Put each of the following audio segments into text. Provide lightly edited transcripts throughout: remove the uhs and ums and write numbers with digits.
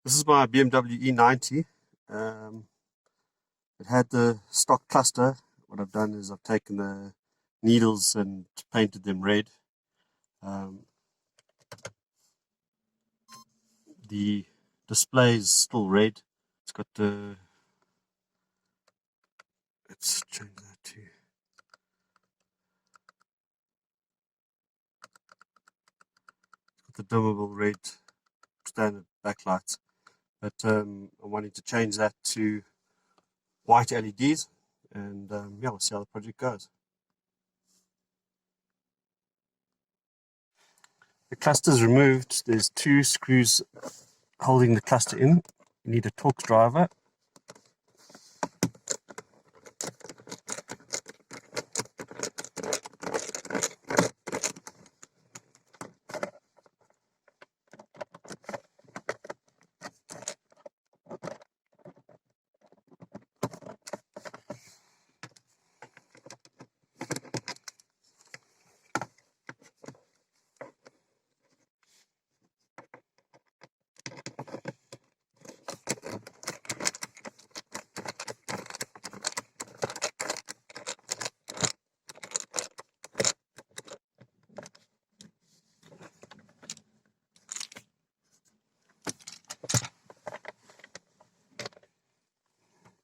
This is my BMW e90. It had the stock cluster. What I've done is I've taken the needles and painted them red. The display is still red. It's got the, let's change that to, it's got the dimmable red standard backlights. But I'm wanting to change that to white LEDs, and yeah, we'll see how the project goes. The cluster is removed. There's two screws holding the cluster in. You need a Torx driver.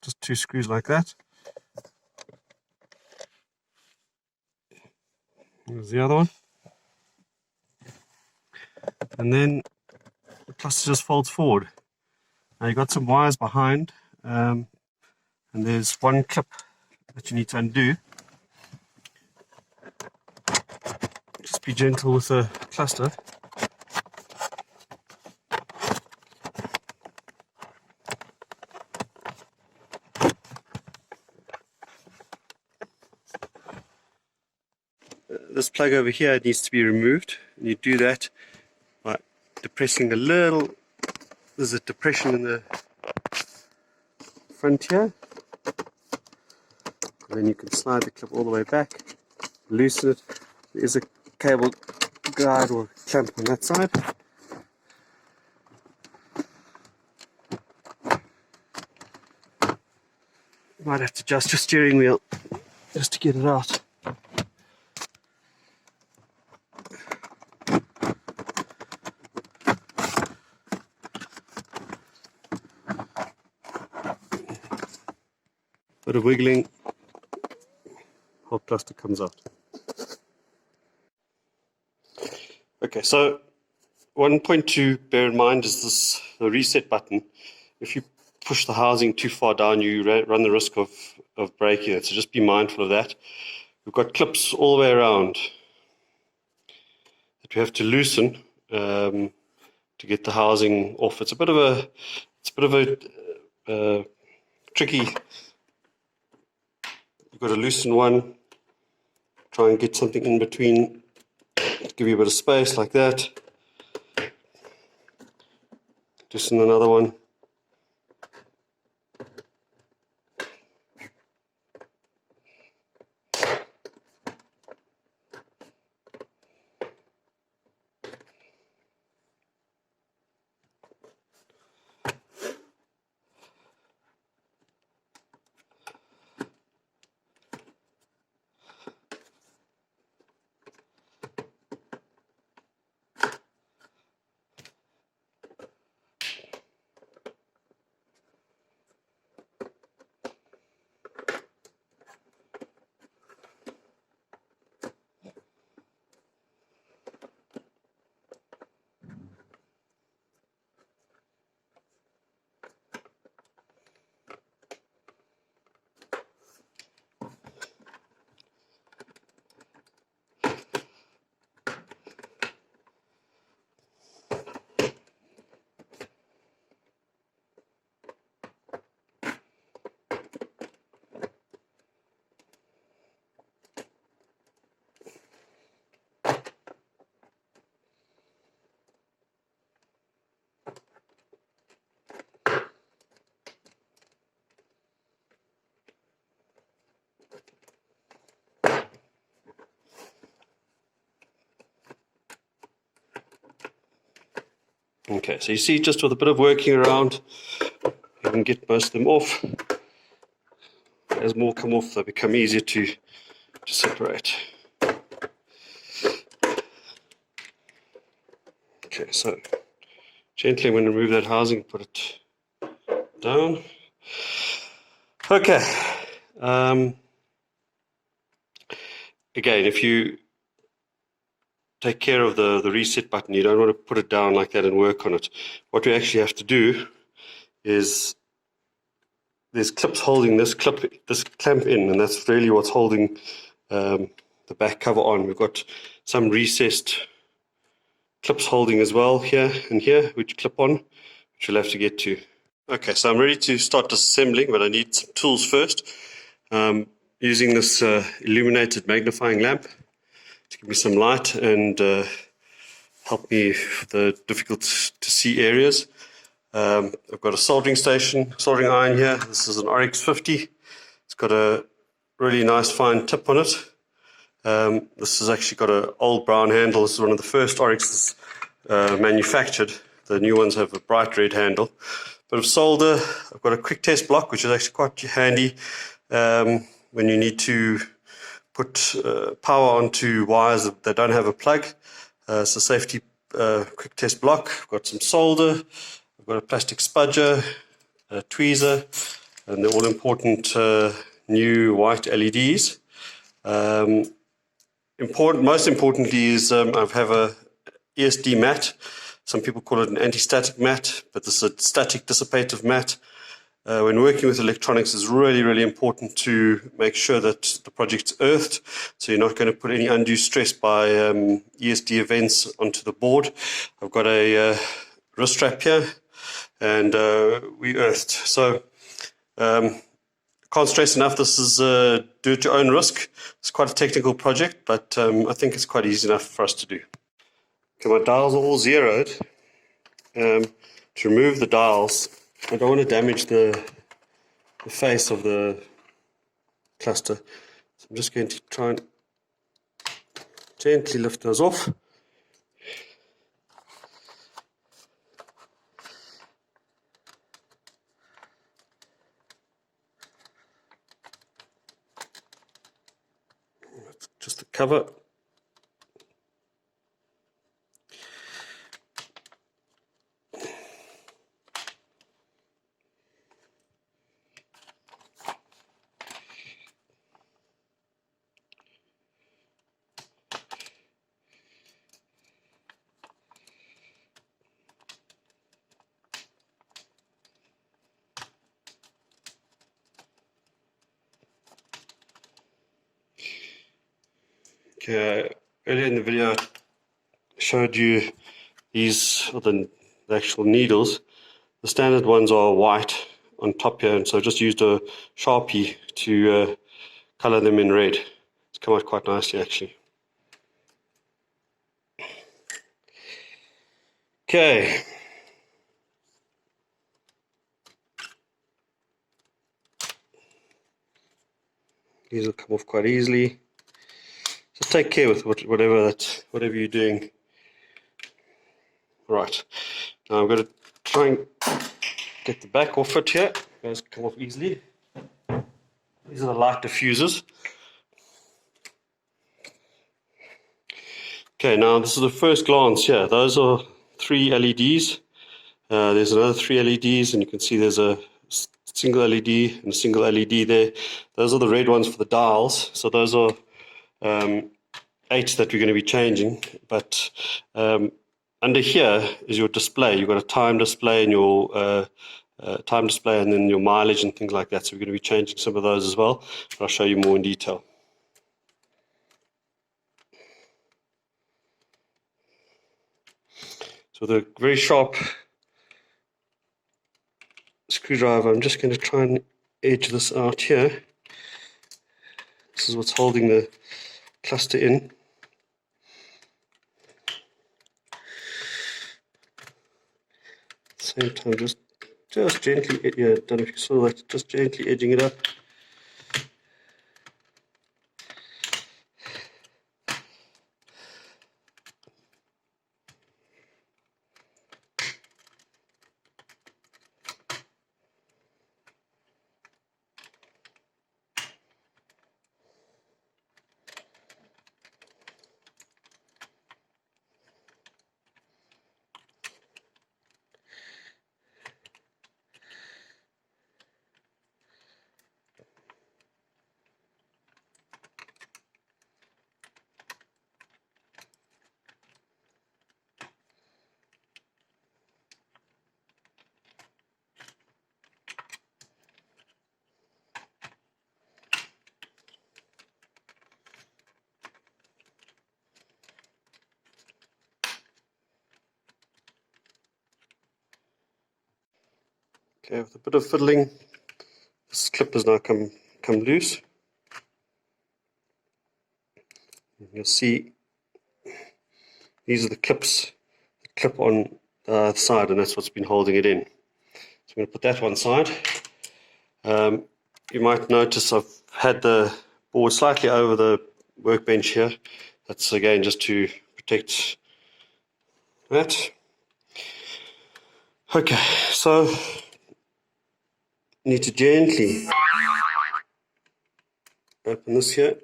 Just two screws like that. Here's the other one. And then the cluster just folds forward. Now you've got some wires behind, and there's one clip that you need to undo. Just be gentle with the cluster. This plug over here needs to be removed, and you do that by depressing a little. There's a depression in the front here, and then you can slide the clip all the way back, loosen it. There is a cable guide or clamp on that side. You might have to adjust your steering wheel just to get it out. Bit of wiggling, whole cluster comes out. Okay, so one point to bear in mind is the reset button. If you push the housing too far down, you run the risk of breaking it, so just be mindful of that. We've got clips all the way around that we have to loosen to get the housing off. It's a bit of a tricky. You've got to loosen one, try and get something in between, give you a bit of space like that. Loosen another one. Okay, so you see, just with a bit of working around, you can get most of them off. As more come off, they become easier to separate. Okay, so gently I'm going to remove that housing, put it down. Okay. Again, if you take care of the reset button, you don't want to put it down like that and work on it. What we actually have to do is there's clips holding this clamp in, and that's really what's holding the back cover on. We've got some recessed clips holding as well here and here, which clip on, which we'll have to get to. Okay, so I'm ready to start disassembling, but I need some tools first. Using this illuminated magnifying lamp to give me some light and help me with the difficult to see areas. I've got a soldering iron here. This is an RX50. It's got a really nice fine tip on it. This has actually got an old brown handle. This is one of the first RXs manufactured. The new ones have a bright red handle. Bit of solder. I've got a quick test block, which is actually quite handy when you need to put power onto wires that don't have a plug. It's a safety quick test block. I've got some solder. I've got a plastic spudger, a tweezer, and the all-important new white LEDs. Most importantly is I have a ESD mat. Some people call it an anti-static mat, but this is a static dissipative mat. When working with electronics, it's really, really important to make sure that the project's earthed, so you're not going to put any undue stress by ESD events onto the board. I've got a wrist strap here, and we earthed. So can't stress enough, this is do at your own risk. It's quite a technical project, but I think it's quite easy enough for us to do. Okay, my dials are all zeroed. To remove the dials, I don't want to damage the face of the cluster. So I'm just going to try and gently lift those off. Just the cover. Okay, earlier in the video I showed you these are the actual needles. The standard ones are white on top here, and so I just used a Sharpie to color them in red. It's come out quite nicely actually. Okay. These will come off quite easily. Just take care with whatever you're doing. Right. Now I'm going to try and get the back off it here. Those come off easily. These are the light diffusers. Okay, now this is the first glance here. Those are 3 LEDs. There's another 3 LEDs, and you can see there's a single LED and a single LED there. Those are the red ones for the dials. So those are 8 that we're going to be changing. But under here is your display. You've got a time display and your time display, and then your mileage and things like that. So we're going to be changing some of those as well. But I'll show you more in detail. So with a very sharp screwdriver, I'm just going to try and edge this out here. This is what's holding the cluster in. At the same time, just gently, yeah, don't know if you saw that, just gently edging it up. Okay, with a bit of fiddling, this clip has now come loose. You'll see these are the clips, the clip on the side, and that's what's been holding it in. So I'm going to put that one side. You might notice I've had the board slightly over the workbench here. That's again just to protect that. Okay, so you need to gently open this here.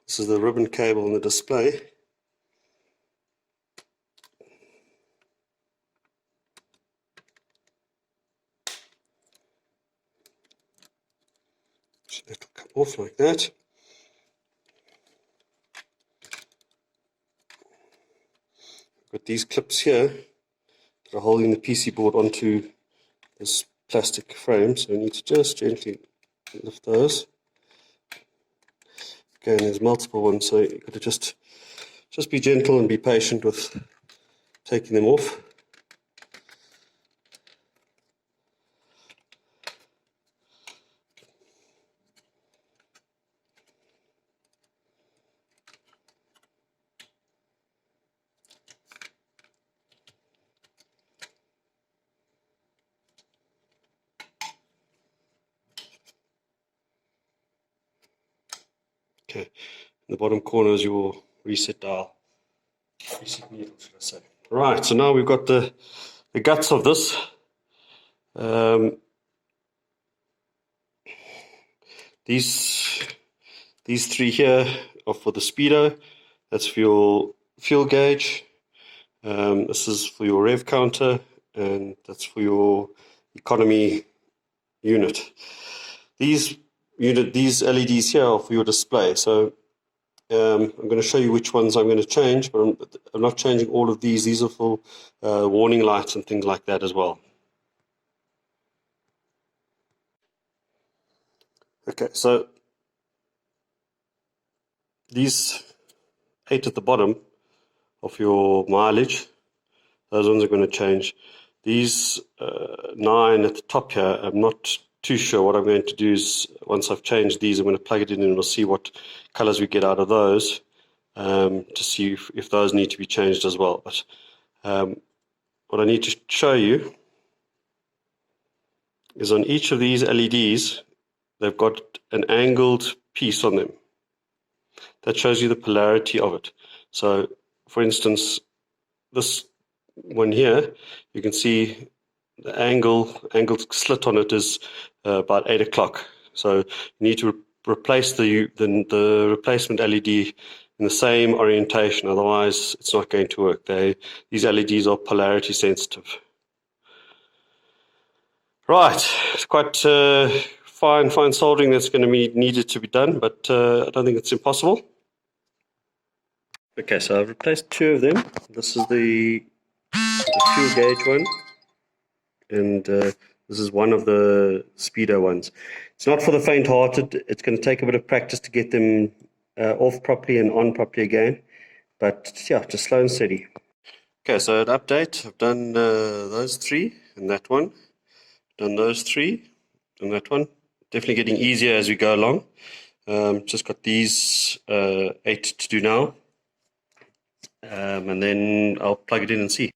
This is the ribbon cable on the display. So that'll come off like that. Got these clips here that are holding the PC board onto this plastic frame, so you need to just gently lift those. Again, there's multiple ones, so you've got to just be gentle and be patient with taking them off. Okay, in the bottom corner is your reset dial. Reset needle, should I say. Right, so now we've got the guts of this. These three here are for the Speedo. That's for your fuel gauge. This is for your rev counter, and that's for your economy unit. These LEDs here are for your display. So I'm going to show you which ones I'm going to change, but I'm not changing all of these. These are for warning lights and things like that as well. Okay, so these 8 at the bottom of your mileage, those ones are going to change. These 9 at the top here, I'm not too sure. What I'm going to do is, once I've changed these, I'm going to plug it in and we'll see what colors we get out of those, to see if those need to be changed as well. But what I need to show you is on each of these LEDs, they've got an angled piece on them. That shows you the polarity of it. So, for instance, this one here, you can see the angled slit on it is about 8 o'clock. So you need to replace the replacement LED in the same orientation, otherwise it's not going to work. These LEDs are polarity sensitive. Right, it's quite fine soldering that's going to be needed to be done, but I don't think it's impossible. Okay, so I've replaced 2 of them. This is the fuel gauge one, and this is one of the Speedo ones. It's not for the faint-hearted. It's going to take a bit of practice to get them off properly and on properly again, but yeah, just slow and steady. Okay, so an update. I've done those 3 and that one. Done those 3 and that one. Definitely getting easier as we go along. Just got these 8 to do now, and then I'll plug it in and see.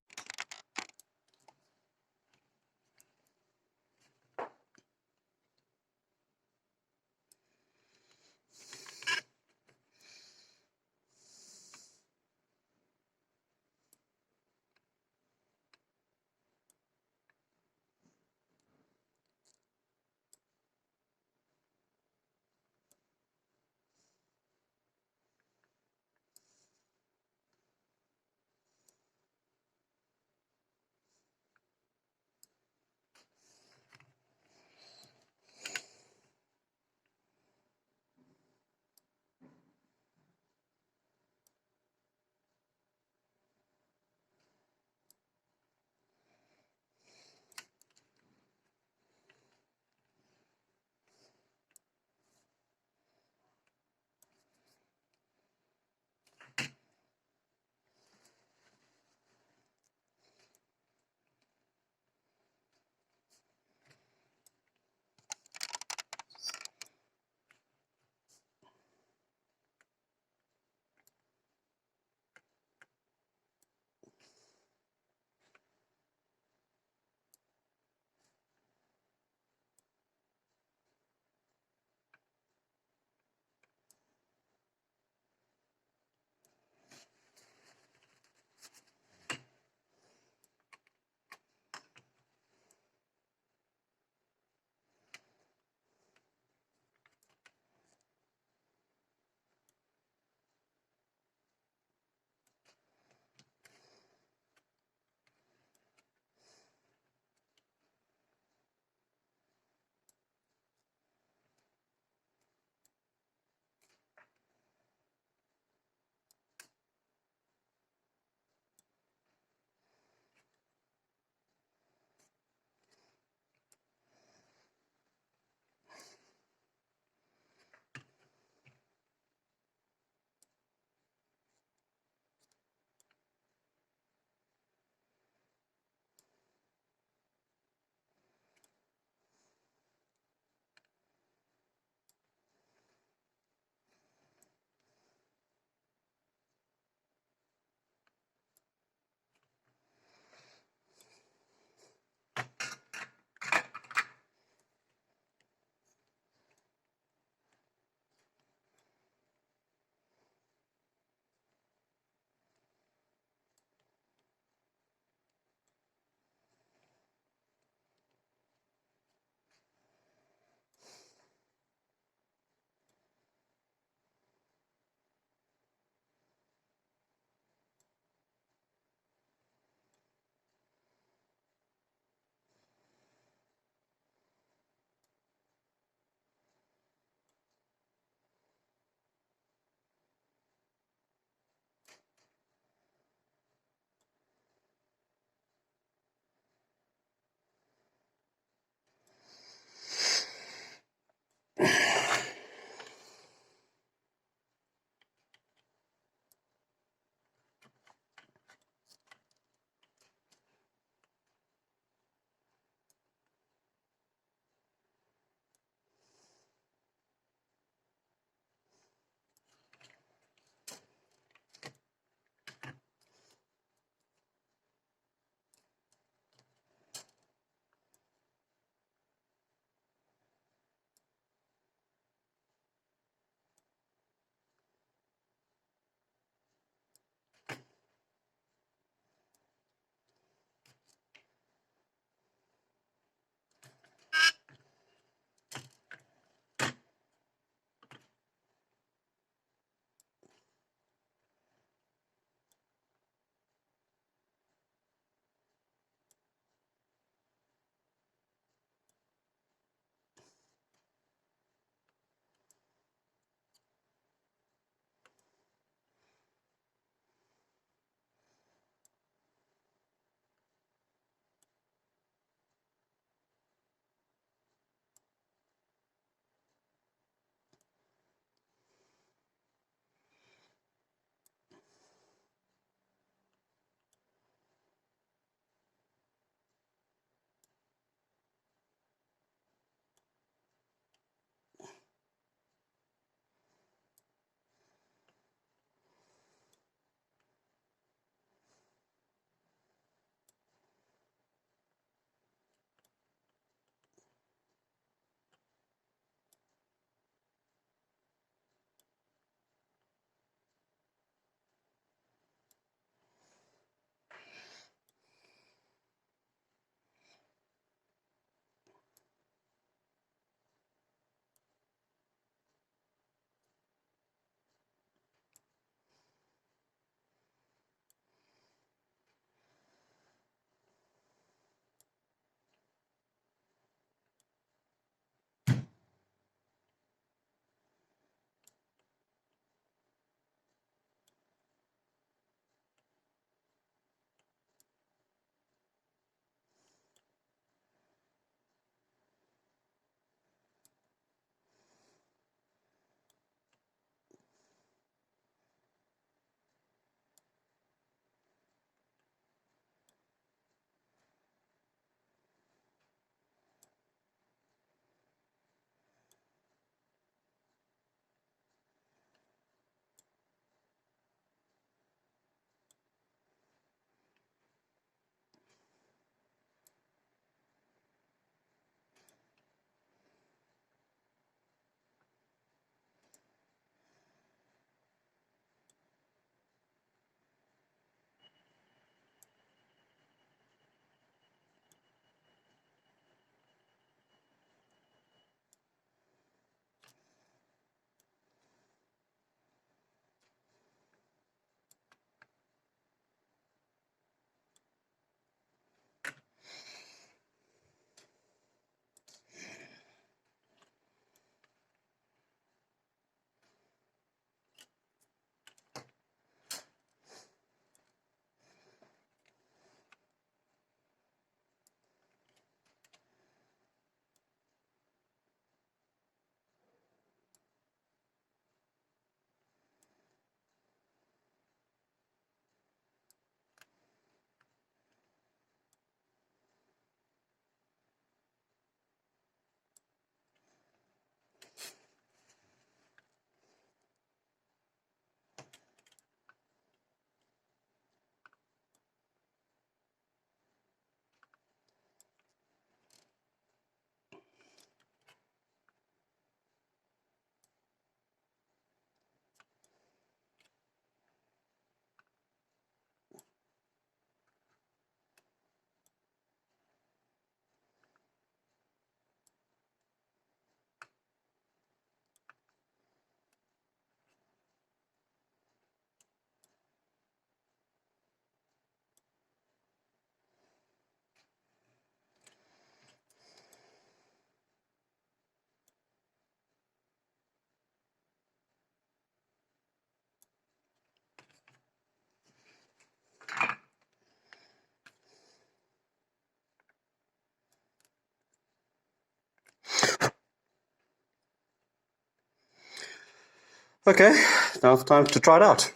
Okay, now it's time to try it out.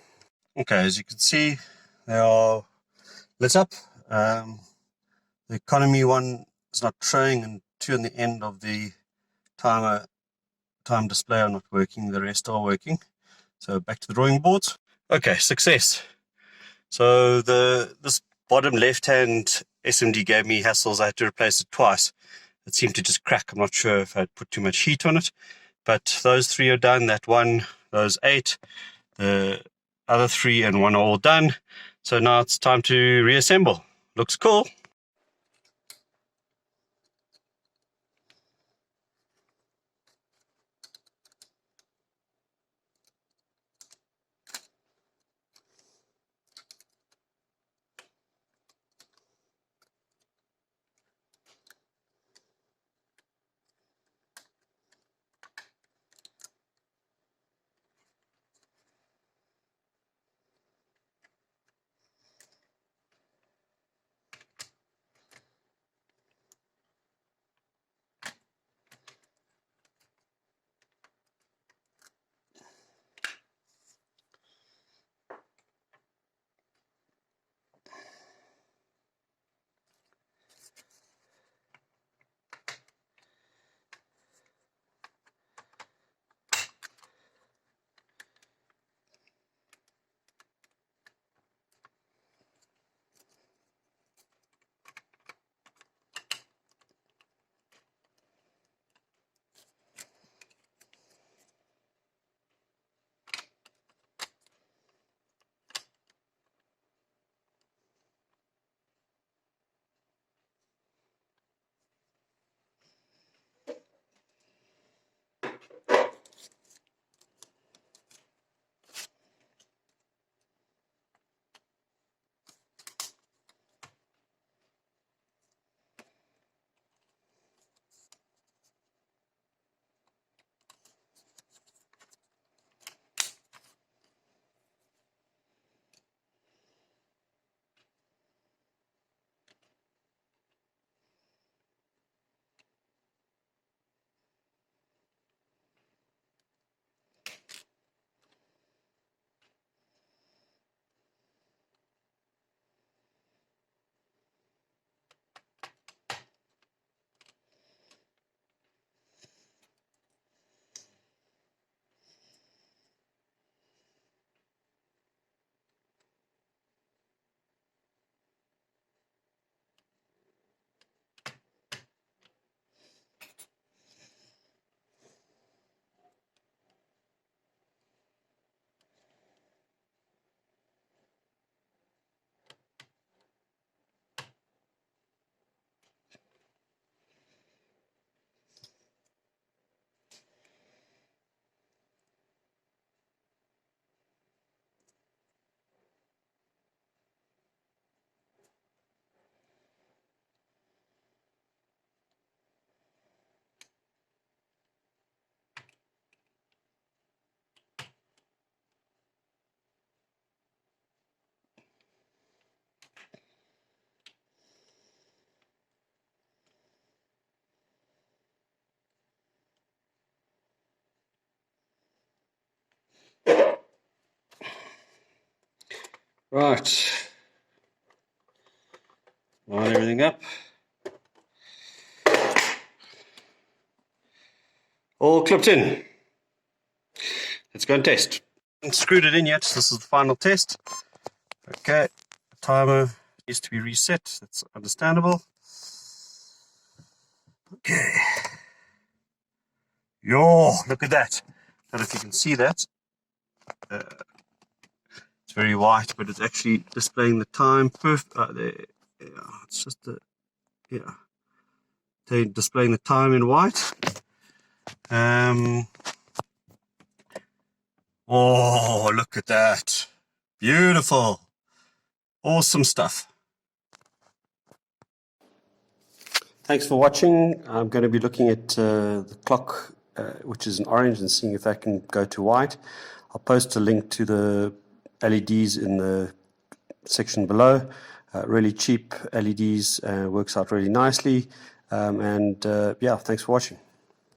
Okay, as you can see, they are lit up. The economy one is not showing, and 2 on the end of the time display are not working. The rest are working. So back to the drawing boards. Okay, success. So this bottom left-hand SMD gave me hassles. I had to replace it twice. It seemed to just crack. I'm not sure if I'd put too much heat on it, but those 3 are done. That one, those 8, the other 3 and 1 are all done. So now it's time to reassemble. Looks cool. Right, line everything up. All clipped in. Let's go and test. Haven't screwed it in yet. This is the final test. Okay, the timer needs to be reset. That's understandable. Okay. Yo, look at that. I don't know if you can see that. It's very white, but it's actually displaying the time perfect. There, yeah, it's just displaying the time in white. Oh, look at that. Beautiful. Awesome stuff. Thanks for watching. I'm going to be looking at the clock, which is in orange, and seeing if that can go to white. I'll post a link to the LEDs in the section below. Really cheap LEDs, works out really nicely. Yeah, thanks for watching.